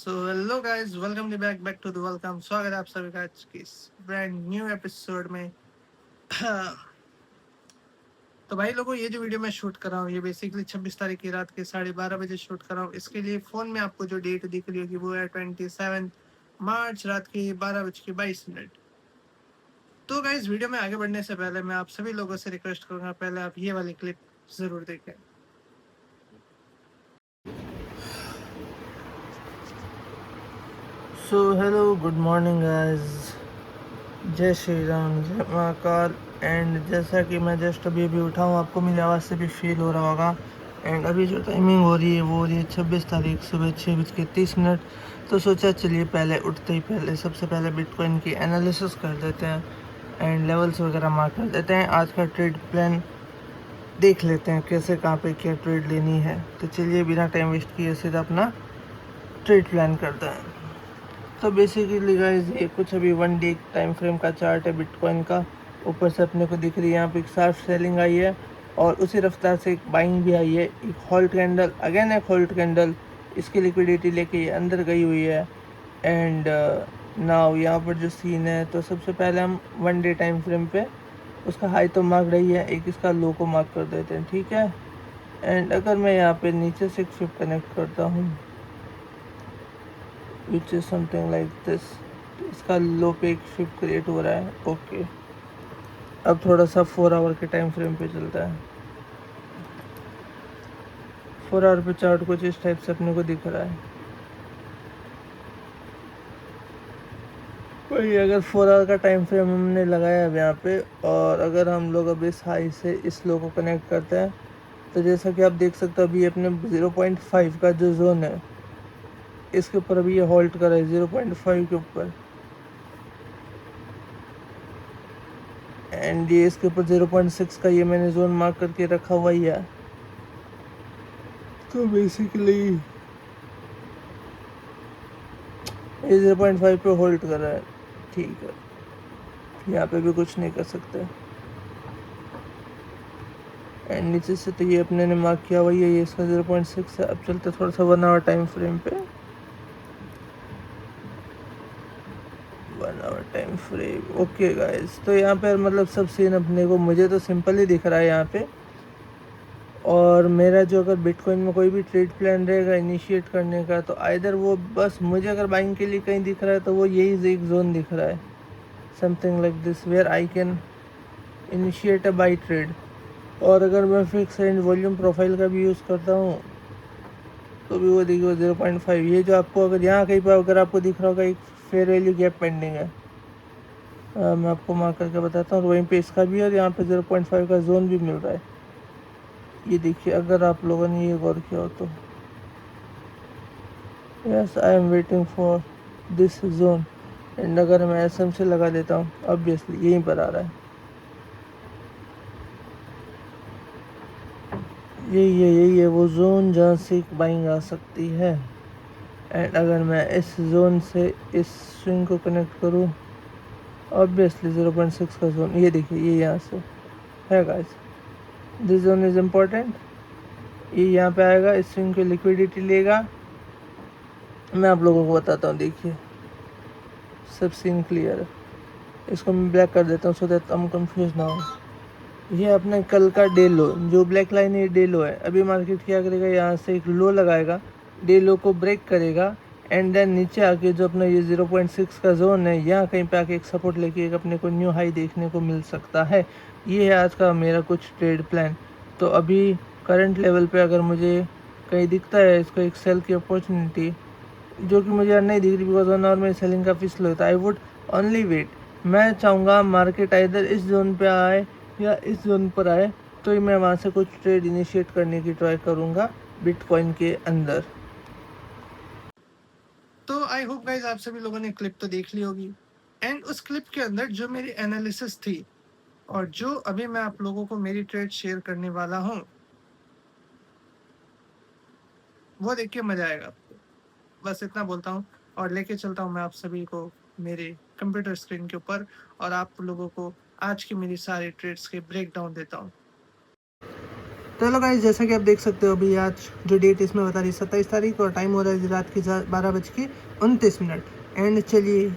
So hello guys, welcome back to the welcome. स्वागत है आप सभी का आज की इस ब्रांड न्यू एपिसोड में। तो भाई लोगों, ये जो वीडियो मैं शूट कर रहा हूँ ये बेसिकली 26 तारीख की रात के 12:30 बजे शूट कर रहा हूँ। इसके लिए फ़ोन में आपको जो डेट दिख रही होगी वो है 27 मार्च रात के 12:22। तो गाइस, वीडियो में आगे बढ़ने से पहले मैं आप सभी लोगों से रिक्वेस्ट करूँगा, पहले आप ये वाली क्लिप ज़रूर देखें। So hello, good morning guys. जय श्री राम, जय महाकाल। एंड जैसा कि मैं जस्ट अभी अभी उठा हूँ, आपको मेरी आवाज़ से भी फील हो रहा होगा। एंड अभी जो टाइमिंग हो रही है वो हो रही है 26 तारीख सुबह 6:30। तो सोचा चलिए पहले उठते ही पहले सबसे पहले बिटकॉइन की एनालिसिस कर देते हैं एंड लेवल्स वगैरह मार्क कर देते हैं। आज का ट्रेड प्लान देख लेते हैं कैसे कहाँ पे क्या ट्रेड लेनी है। तो चलिए बिना टाइम वेस्ट किए सीधा अपना ट्रेड प्लान करते हैं। तो बेसिकली गाइज ये कुछ अभी 1 डे टाइम फ्रेम का चार्ट है बिटकॉइन का। ऊपर से अपने को दिख रही है यहाँ पे एक शार्प सेलिंग आई है और उसी रफ्तार से एक बाइंग भी आई है। एक होल्ड कैंडल, अगेन एक होल्ड कैंडल, इसकी लिक्विडिटी लेके ये अंदर गई हुई है। एंड नाउ यहाँ पर जो सीन है, तो सबसे पहले हम 1 डे टाइम फ्रेम पे उसका हाई तो मार्क रही है, एक इसका लो को मार्क कर देते हैं, ठीक है। एंड अगर मैं यहाँ पे नीचे से एक शिफ्ट कनेक्ट करता हूँ which is something like this, इसका लो पे एक शिफ्ट क्रिएट हो रहा है। ओके, अब थोड़ा सा 4 आवर के टाइम फ्रेम पे चलता है। 4 आवर पे चार्ट कुछ इस टाइप से अपने को दिख रहा है। वही अगर 4 आवर का टाइम फ्रेम हमने लगाया अब यहाँ पे, और अगर हम लोग अब इस हाई से इस लो को कनेक्ट करते हैं, तो जैसा कि आप देख सकते हो अभी अपने 0.5 का जो जोन है इसके ऊपर अभी ये होल्ड कर रहा है 0.5 के ऊपर। एंड ये इसके ऊपर 0.6 का ये मैंने जोन मार्क करके रखा हुआ ही है। तो बेसिकली ये 0.5 पे होल्ड कर रहा है, ठीक है। यहाँ पे भी कुछ नहीं कर सकते। एंड नीचे से तो ये अपने ने मार्क किया हुआ है, ये इसका 0.6 है। अब चलते थोड़ा सा 1 आवर टाइम फ्रेम पे। 1 hour time frame, okay guys. तो यहाँ पे मतलब सब सीन अपने को, मुझे तो सिंपल ही दिख रहा है यहाँ पे। और मेरा जो अगर बिटकॉइन में कोई भी ट्रेड प्लान रहेगा इनिशिएट करने का, तो आइधर वो बस मुझे अगर बाइंग के लिए कहीं दिख रहा है तो वो यही एक जोन दिख रहा है, something like this, where I can initiate a buy trade. और अगर मैं फिक्स एंड वॉल्यूम प्रोफाइल का भी यूज़ करता हूँ तो भी वो देखिए 0.5, ये जो आपको अगर यहाँ कहीं पर अगर आपको दिख रहा होगा एक फेयर वैल्यू गैप पेंडिंग है, मैं आपको मार्क करके बताता हूँ। और वहीं पे इसका भी, और यहाँ पे 0.5 का जोन भी मिल रहा है। ये देखिए अगर आप लोगों ने ये गौर किया हो तो, yes I am waiting for this zone. And अगर मैं एसएम से लगा देता हूँ, ऑब्वियसली यहीं पर आ रहा है, यही है वो जोन जहाँ से बाइंग आ सकती है। एंड अगर मैं इस जोन से इस स्विंग को कनेक्ट करूँ, ऑब्वियसली 0.6 का जोन, ये देखिए ये यहाँ से है guys, this zone is important. ये यहाँ पे आएगा, इस स्विंग की लिक्विडिटी लेगा। मैं आप लोगों को बताता हूँ, देखिए सब सीन क्लियर है। इसको मैं ब्लैक कर देता हूँ सो दैट हम कंफ्यूज ना हो। ये अपने कल का डे लो, जो ब्लैक लाइन है ये डे लो है। अभी मार्केट क्या करेगा, यहाँ से एक लो लगाएगा, डे लो को ब्रेक करेगा, एंड देन नीचे आके जो अपना ये 0.6 का जोन है यहाँ कहीं पे आके एक सपोर्ट लेके एक अपने को न्यू हाई देखने को मिल सकता है। ये है आज का मेरा कुछ ट्रेड प्लान। तो अभी करंट लेवल पे अगर मुझे कहीं दिखता है इसको एक सेल की अपॉर्चुनिटी, जो कि मुझे नहीं दिख रही बिकॉज 1 आवर में सेलिंग काफ़ी स्लो होता है, आई वुड ओनली वेट। मैं चाहूँगा मार्केट इधर इस जोन पे आए या इस जोन पर आए, तो ही मैं वहाँ से कुछ ट्रेड इनिशिएट करने की ट्राई करूँगा बिटकॉइन के अंदर। तो आई होप गाइज आप सभी लोगों ने क्लिप तो देख ली होगी। एंड उस क्लिप के अंदर जो मेरी एनालिसिस थी और जो अभी मैं आप लोगों को मेरी ट्रेड शेयर करने वाला हूँ, वो देख के मजा आएगा आपको। बस इतना बोलता हूँ और लेके चलता हूँ मैं आप सभी को मेरे कंप्यूटर स्क्रीन के ऊपर, और आप लोगों को आज की मेरी सारी ट्रेड्स के ब्रेक डाउन देता हूँ। तो हेलो गाइस, जैसा कि आप देख सकते हो अभी आज जो डेट इसमें बता रही है 27 तारीख और टाइम हो रहा है रात की 12:29। एंड चलिए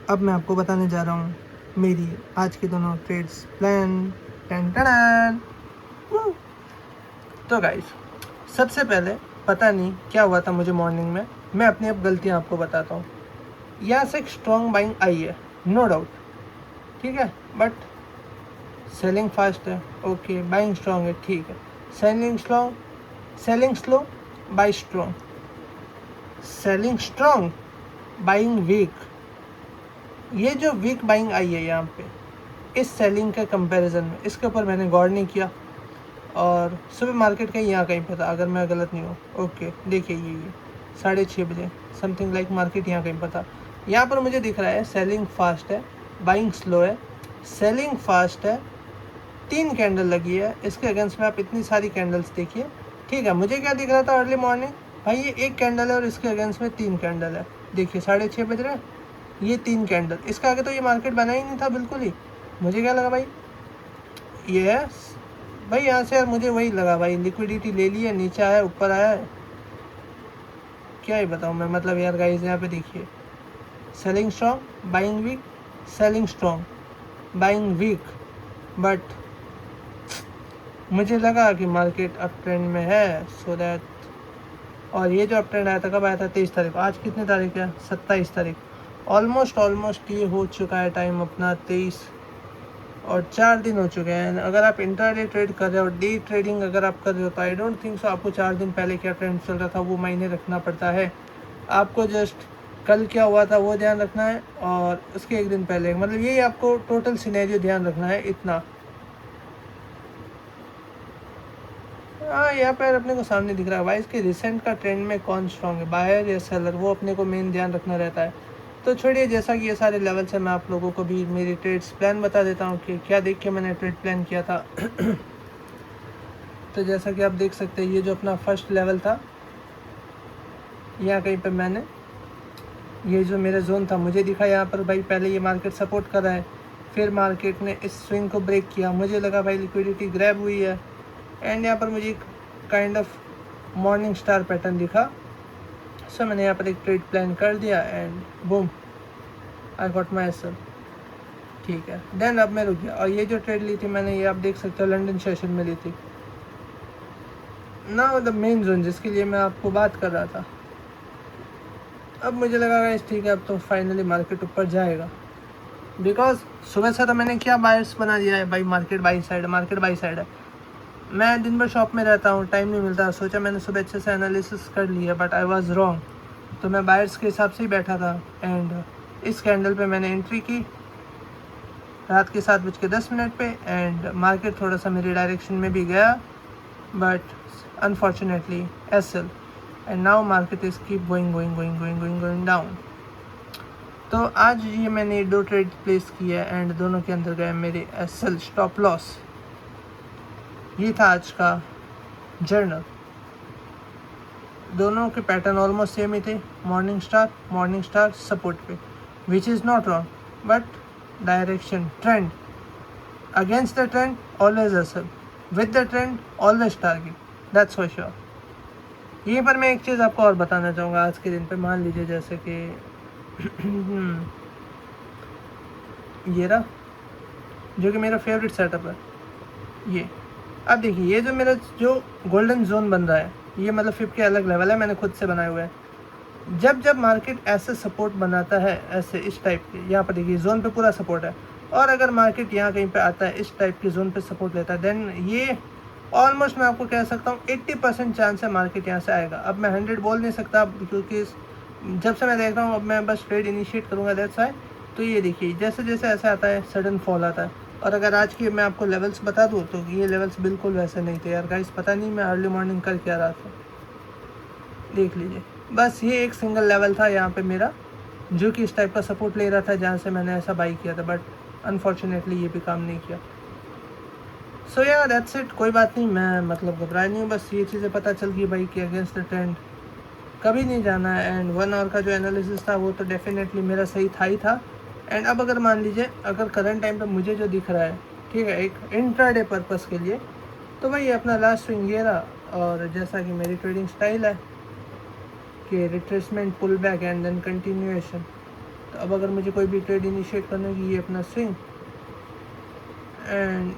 अब मैं आपको बताने जा रहा हूँ मेरी आज के दोनों ट्रेड्स प्लान। टन टन। तो गाइस सबसे पहले पता नहीं क्या हुआ था मुझे मॉर्निंग में, मैं अपनी अब गलतियाँ आपको बताता हूँ। यहाँ से एक स्ट्रॉन्ग बाइंग आई है, नो डाउट, ठीक है, बट सेलिंग फास्ट है, ओके, बाइंग स्ट्रॉन्ग है, ठीक है, selling slow, buy strong, selling strong, buying weak. ये जो वीक बाइंग आई है यहाँ पे इस सेलिंग के कंपैरिजन में, इसके ऊपर मैंने गौर नहीं किया और सुबह मार्केट कहीं यहाँ कहीं पे था, अगर मैं गलत नहीं हूँ। ओके देखिए ये 6:30 बजे समथिंग लाइक मार्केट यहाँ कहीं पर था। यहाँ पर मुझे दिख रहा है सेलिंग फास्ट है, बाइंग स्लो है, सेलिंग फास्ट है, 3 कैंडल लगी है। इसके अगेंस्ट में आप इतनी सारी कैंडल्स देखिए, ठीक है। मुझे क्या दिख रहा था अर्ली मॉर्निंग, भाई ये 1 कैंडल है और इसके अगेंस्ट में 3 कैंडल है। देखिए 6:30 बज रहे हैं, ये 3 कैंडल, इसका आगे तो ये मार्केट बना ही नहीं था बिल्कुल ही। मुझे क्या लगा भाई, ये है भाई, यहाँ से यार मुझे वही लगा भाई, लिक्विडिटी ले ली है, नीचे आया ऊपर आया है, क्या ही बताऊँ मैं। मतलब यार गाइस यहाँ पे देखिए, selling strong, buying weak, selling strong, buying weak, but मुझे लगा कि मार्केट अप ट्रेंड में है, सो दैट। और ये जो अप ट्रेंड आया था कब आया था, 23 तारीख को। आज कितने तारीख है, 27 तारीख। ऑलमोस्ट ये हो चुका है टाइम अपना 23 और 4 दिन हो चुके हैं। अगर आप इंट्राडे ट्रेड कर रहे हो, डे ट्रेडिंग अगर आप कर रहे हो, तो आई डोंट थिंक सो आपको 4 दिन पहले क्या ट्रेंड चल रहा था वो मायने रखना पड़ता है। आपको जस्ट कल क्या हुआ था वो ध्यान रखना है और उसके 1 दिन पहले, मतलब यही आपको टोटल सिनेरियो ध्यान रखना है इतना। हाँ यहाँ पर अपने को सामने दिख रहा है भाई, इसके रिसेंट का ट्रेंड में कौन स्ट्रॉन्ग है, बायर या सेलर, वो अपने को मेन ध्यान रखना रहता है। तो छोड़िए, जैसा कि ये सारे लेवल्स हैं, मैं आप लोगों को भी मेरी ट्रेड्स प्लान बता देता हूँ कि क्या देख के मैंने ट्रेड प्लान किया था। तो जैसा कि आप देख सकते हैं, ये जो अपना फर्स्ट लेवल था, यहाँ कहीं पर मैंने ये जो मेरा जोन था मुझे दिखा यहाँ पर भाई, पहले ये मार्केट सपोर्ट कर रहा है, फिर मार्केट ने इस स्विंग को ब्रेक किया, मुझे लगा भाई लिक्विडिटी ग्रैब हुई है, एंड यहाँ पर मुझे एक kind of morning star pattern दिखा। सो मैंने यहाँ पर एक ट्रेड प्लान कर दिया and boom, I got my sell, ठीक है। देन अब मैं रुक गया और ये जो ट्रेड ली थी मैंने, ये आप देख सकते हो लंदन सेशन में ली थी ना, द मेन जोन जिसके लिए मैं आपको बात कर रहा था। अब मुझे लगा गाइस ठीक है, अब तो फाइनली मार्केट ऊपर जाएगा, बिकॉज सुबह से तो मैंने क्या बायर्स बना दिया है भाई, market by side, market by side है। मैं दिन भर शॉप में रहता हूँ, टाइम नहीं मिलता, सोचा मैंने सुबह अच्छे से एनालिसिस कर लिया, बट आई वाज रॉन्ग। तो मैं बायर्स के हिसाब से ही बैठा था एंड इस कैंडल पे मैंने एंट्री की रात के 7:10 पे एंड मार्केट थोड़ा सा मेरी डायरेक्शन में भी गया, but unfortunately SL, and now market is keep going down. तो आज ये मैंने 2 ट्रेड प्लेस किए एंड दोनों के अंदर गए मेरे एसएल स्टॉप लॉस। ये था आज का जर्नल। दोनों के पैटर्न ऑलमोस्ट सेम ही थे, मॉर्निंग स्टार सपोर्ट पे, which is not wrong, but direction trend, against the trend always SL, with the trend always target, that's for sure. यहीं पर मैं एक चीज़ आपको और बताना चाहूँगा आज के दिन पे। मान लीजिए जैसे कि ये रहा जो कि मेरा फेवरेट सेटअप है, ये अब देखिए, ये जो मेरा जो गोल्डन जोन बन रहा है, ये मतलब 5 के अलग लेवल है, मैंने खुद से बनाए हुए हैं। जब मार्केट ऐसे सपोर्ट बनाता है, ऐसे इस टाइप के, यहाँ पर देखिए जोन पे पूरा सपोर्ट है, और अगर मार्केट यहाँ कहीं पे आता है इस टाइप की जोन पे सपोर्ट लेता है, देन ये ऑलमोस्ट मैं आपको कह सकता हूँ 80% चांस है मार्केट यहाँ से आएगा। अब मैं 100 बोल नहीं सकता, क्योंकि जब से मैं देख रहा हूँ, अब मैं बस ट्रेड इनिशिएट करूँगा, दैट्स व्हाई। तो ये देखिए जैसे जैसे ऐसा आता है सडन फॉल आता है। और अगर आज की मैं आपको लेवल्स बता दूँ तो ये लेवल्स बिल्कुल वैसे नहीं थे यार गाइस, पता नहीं मैं अर्ली मॉर्निंग कर क्या रहा था, देख लीजिए। बस ये एक सिंगल लेवल था यहाँ पे मेरा, जो कि इस टाइप का सपोर्ट ले रहा था, जहाँ से मैंने ऐसा बाई किया था, बट अनफॉर्चुनेटली ये भी काम नहीं किया। सो यार दैट्स इट, कोई बात नहीं, मैं मतलब घबराया नहीं हूँ, बस ये चीज़ें पता चल गई भाई कि अगेंस्ट द ट्रेंड कभी नहीं जाना है। एंड 1 आवर का जो एनालिसिस था वो तो डेफिनेटली मेरा सही था ही था। एंड अब अगर मान लीजिए, अगर करंट टाइम पे मुझे जो दिख रहा है, ठीक है, एक इंट्राडे पर्पस के लिए तो भाई अपना लास्ट स्विंग ये रहा। और जैसा कि मेरी ट्रेडिंग स्टाइल है कि retracement, pull back and then continuation. तो अब अगर मुझे कोई भी ट्रेड इनिशिएट करने की, ये अपना swing and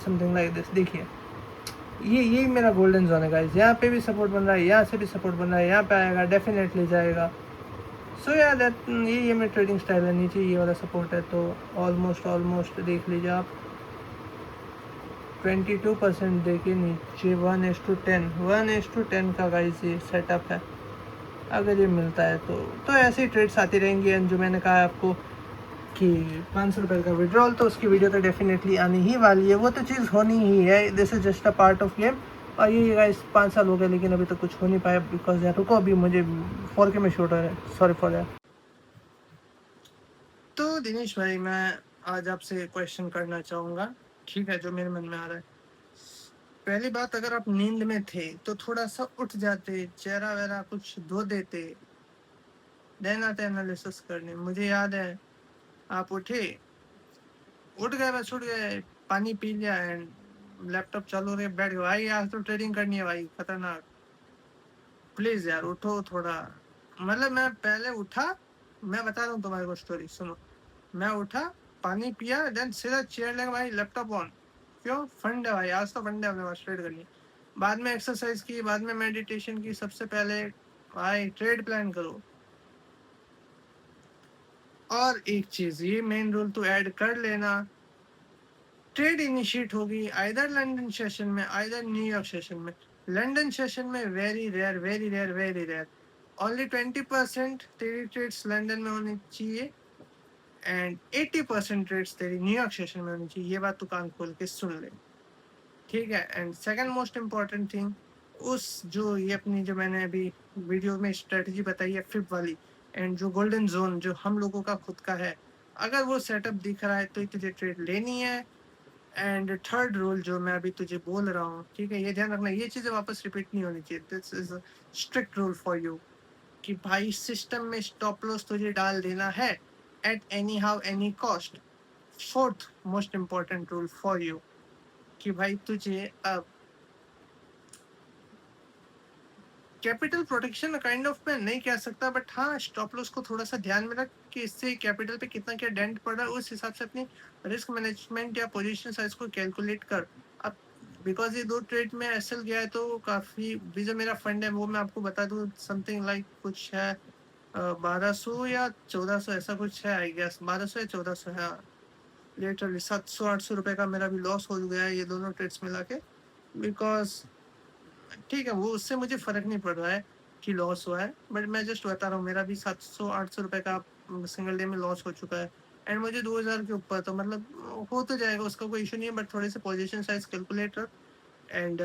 something like this, देखिए यही मेरा गोल्डन जोन है गाइस। यहाँ पे भी सपोर्ट बन रहा है, यहाँ से भी सपोर्ट बन रहा है, यहाँ पे आएगा डेफिनेटली जाएगा। सो यार दैट ये मेरी ट्रेडिंग स्टाइल है। नीचे ये वाला सपोर्ट है तो ऑलमोस्ट देख लीजिए आप 22% देखिए नीचे 1:10, 1:10 का गाइस ये सेटअप है। अगर ये मिलता है तो ऐसे ही ट्रेड्स आती रहेंगी। एंड जो मैंने कहा आपको कि 500 रुपये का विड्रॉल, तो उसकी वीडियो तो डेफिनेटली आनी ही वाली है, वो तो चीज़ होनी ही है। This is just a part of game. और ये गाइस 5 साल हो गए लेकिन अभी तो कुछ हो नहीं पाया, बिकॉज यार रुको अभी मुझे 4K में शूट हो रहा है, सॉरी फॉर दैट। तो दिनेश भाई मैं आज आपसे क्वेश्चन करना चाहूँगा, ठीक है, जो मेरे मन में आ रहा है। पहली बात, अगर आप नींद में थे तो थोड़ा सा उठ जाते, चेहरा वेहरा कुछ धो देते, देन आते एनालिसिस करने। मुझे याद है आप उठ गए, बस उठ गए, पानी पी लिया एंड लैपटॉप चालू रहे, बैठ गए। भाई आज तो ट्रेडिंग करनी है भाई, खतरनाक। प्लीज यार उठो थोड़ा। मतलब मैं पहले उठा, मैं बता रहा हूँ तुम्हारे को स्टोरी सुनो। मैं उठा, पानी पिया, देन सीधा चेयर लगा भाई, लैपटॉप ऑन। क्यों? फंड है भाई, आज तो फंड है अपने पास ट्रेड करनी। बाद में एक्सरसाइज की, बाद में मेडिटेशन की। सबसे पहले भाई ट्रेड प्लान करो। और एक चीज, ये मेन रूल तो ऐड कर लेना, ट्रेड इनिशिएट होगी आइदर लंदन सेशन में आइदर न्यूयॉर्क सेशन में। लंदन सेशन में वेरी रेयर ओनली 20% तेरी ट्रेड्स लंदन में होनी चाहिए एंड 80% ट्रेड्स तेरी न्यूयॉर्क सेशन में होनी चाहिए। ये बात तू कान खोल के सुन ले, ठीक है। And second most important thing, उस जो ये अपनी जो मैंने अभी वीडियो में स्ट्रेटजी बताई है फिप वाली, एंड जो गोल्डन जोन जो हम लोगों का खुद का है, अगर वो सेटअप दिख रहा है तो तुझे ट्रेड लेनी है। एंड थर्ड रूल जो मैं अभी तुझे बोल रहा हूँ, ठीक है, ये ध्यान रखना, ये चीज़ें वापस रिपीट नहीं होनी चाहिए। This is strict rule for you कि भाई सिस्टम में स्टॉप लॉस तुझे डाल देना है at any how any cost. Fourth most important rule for you कि भाई तुझे अब कैपिटल प्रोटेक्शन काइंड ऑफ मैं नहीं कह सकता, बट हाँ स्टॉप लॉस को थोड़ा सा ध्यान में रख कि इससे कैपिटल पे कितना क्या डेंट पड़ रहा है, उस हिसाब से अपनी रिस्क मैनेजमेंट या पोजीशन साइज को कैलकुलेट कर। अब बिकॉज ये 2 ट्रेड में एसएल गया है तो काफ़ी भी जो मेरा फंड है वो मैं आपको बता दूँ, समथिंग लाइक कुछ है 1200 या 1400 ऐसा कुछ है, आई गेस 1200 या 1400 है। लिटरली 700-800 रुपये का मेरा भी लॉस हो गया है ये दोनों ट्रेड्स मिला के। बिकॉज ठीक है, वो उससे मुझे फ़र्क नहीं पड़ रहा है कि लॉस हुआ है, बट मैं जस्ट बता रहा हूँ मेरा भी 700-800 रुपये का सिंगल डे में लॉस हो चुका है। एंड मुझे 2000 के ऊपर, तो मतलब हो तो जाएगा, उसका कोई इशू नहीं है, बट थोड़े से पोजीशन साइज कैलकुलेटर एंड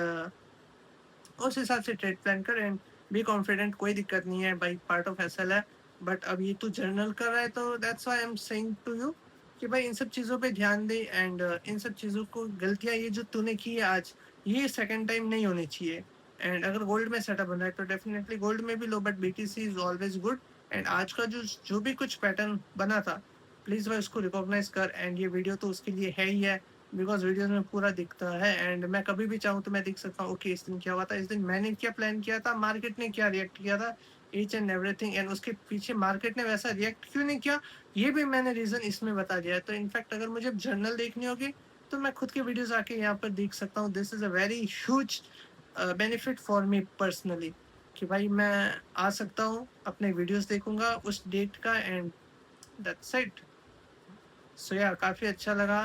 उस हिसाब से ट्रेड प्लान कर एंड बी कॉन्फिडेंट। कोई दिक्कत नहीं है भाई, पार्ट ऑफ एसएल है। बट अब ये तू जर्नल कर रहा है तो that's why I am saying to you कि भाई इन सब चीज़ों पे ध्यान दे एंड इन सब चीज़ों को, गलतियाँ ये जो तूने की है आज, ये सेकंड टाइम नहीं होनी चाहिए। एंड अगर गोल्ड में सेटअप बन रहा है तो डेफिनेटली गोल्ड में भी लो, but BTC is always good. And आज का जो भी कुछ पैटर्न बना था, प्लीज़ भाई उसको रिकॉग्नाइज कर। एंड ये वीडियो तो उसके लिए है ही है, बिकॉज वीडियोज में पूरा दिखता है एंड मैं कभी भी चाहूँ तो मैं दिख सकता हूँ ओके इस दिन क्या हुआ था, इस दिन मैंने क्या प्लान किया था, मार्केट ने क्या रिएक्ट किया था, ईच एंड एवरीथिंग। एंड उसके पीछे मार्केट ने वैसा रिएक्ट क्यों नहीं किया, ये भी मैंने रीज़न इसमें बता दिया है। तो इनफैक्ट अगर मुझे जर्नल देखनी होगी तो मैं खुद के वीडियोज आके यहाँ पर देख सकता हूँ। This is a very huge benefit for me personally कि भाई मैं आ सकता हूँ, अपने वीडियोज देखूंगा उस डेट का एंड दैट्स इट। सो यार काफ़ी अच्छा लगा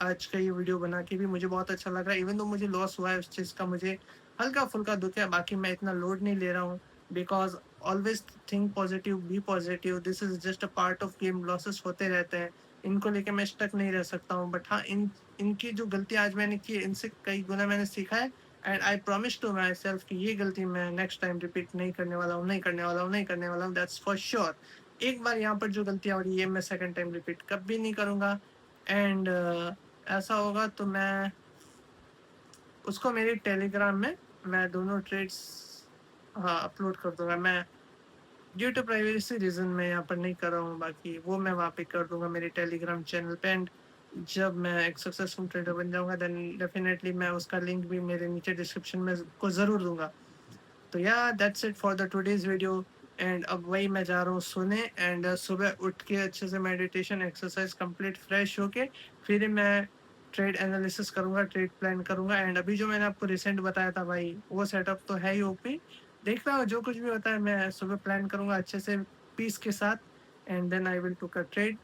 आज का ये वीडियो बना के, भी मुझे बहुत अच्छा लग रहा है। इवन तो मुझे लॉस हुआ है उस चीज़ का, मुझे हल्का फुल्का दुख है, बाकी मैं इतना लोड नहीं ले रहा हूँ। Because always think positive, be positive, this is just a part of game, losses होते रहते हैं, इनको लेके मैं स्टक नहीं रह सकता हूँ। बट हाँ इनकी जो गलती आज मैंने की है, इनसे कई गुना मैंने सीखा है। And I promise to my self कि ये गलती मैं नेक्स्ट टाइम रिपीट नहीं करने वाला हूँ, नहीं करने वाला हूँ, दैट्स फॉर श्योर। एक बार यहाँ पर जो गलतियाँ हो रही है मैं सेकंड टाइम रिपीट कभी नहीं करूँगा। एंड ऐसा होगा तो मैं उसको मेरे टेलीग्राम में मैं दोनों ट्रेड्स हाँ अपलोड कर दूंगा। मैं ड्यू टू प्राइवेसी रीज़न मैं यहाँ पर नहीं कर रहा हूँ, बाकी वो मैं वहाँ पे कर दूंगा मेरे टेलीग्राम चैनल पे। एंड जब मैं एक सक्सेसफुल ट्रेडर बन जाऊँगा देन डेफ़िनेटली मैं उसका लिंक भी मेरे नीचे डिस्क्रिप्शन में को ज़रूर दूँगा। तो या that's it for the today's video and अब वही मैं जा रहा हूँ सोने एंड सुबह उठ के अच्छे से मेडिटेशन एक्सरसाइज़ कंप्लीट फ्रेश होके फिर मैं ट्रेड एनालिसिस करूँगा, ट्रेड प्लान करूँगा एंड अभी जो मैंने आपको रिसेंट बताया था भाई, वो सेटअप तो है ही ओपी। देखता हूँ जो कुछ भी होता है मैं सुबह प्लान करूँगा अच्छे से पीस के साथ एंड देन आई विल टूक अ ट्रेड।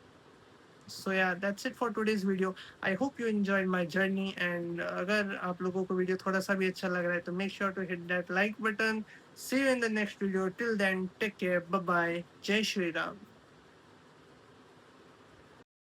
सो या that's it for today's video. I hope you enjoyed my journey and अगर आप लोगों को वीडियो थोड़ा-सा भी अच्छा लग रहा है तो make sure to hit that like button. See you in the next video till then take care, bye bye, जय श्री राम।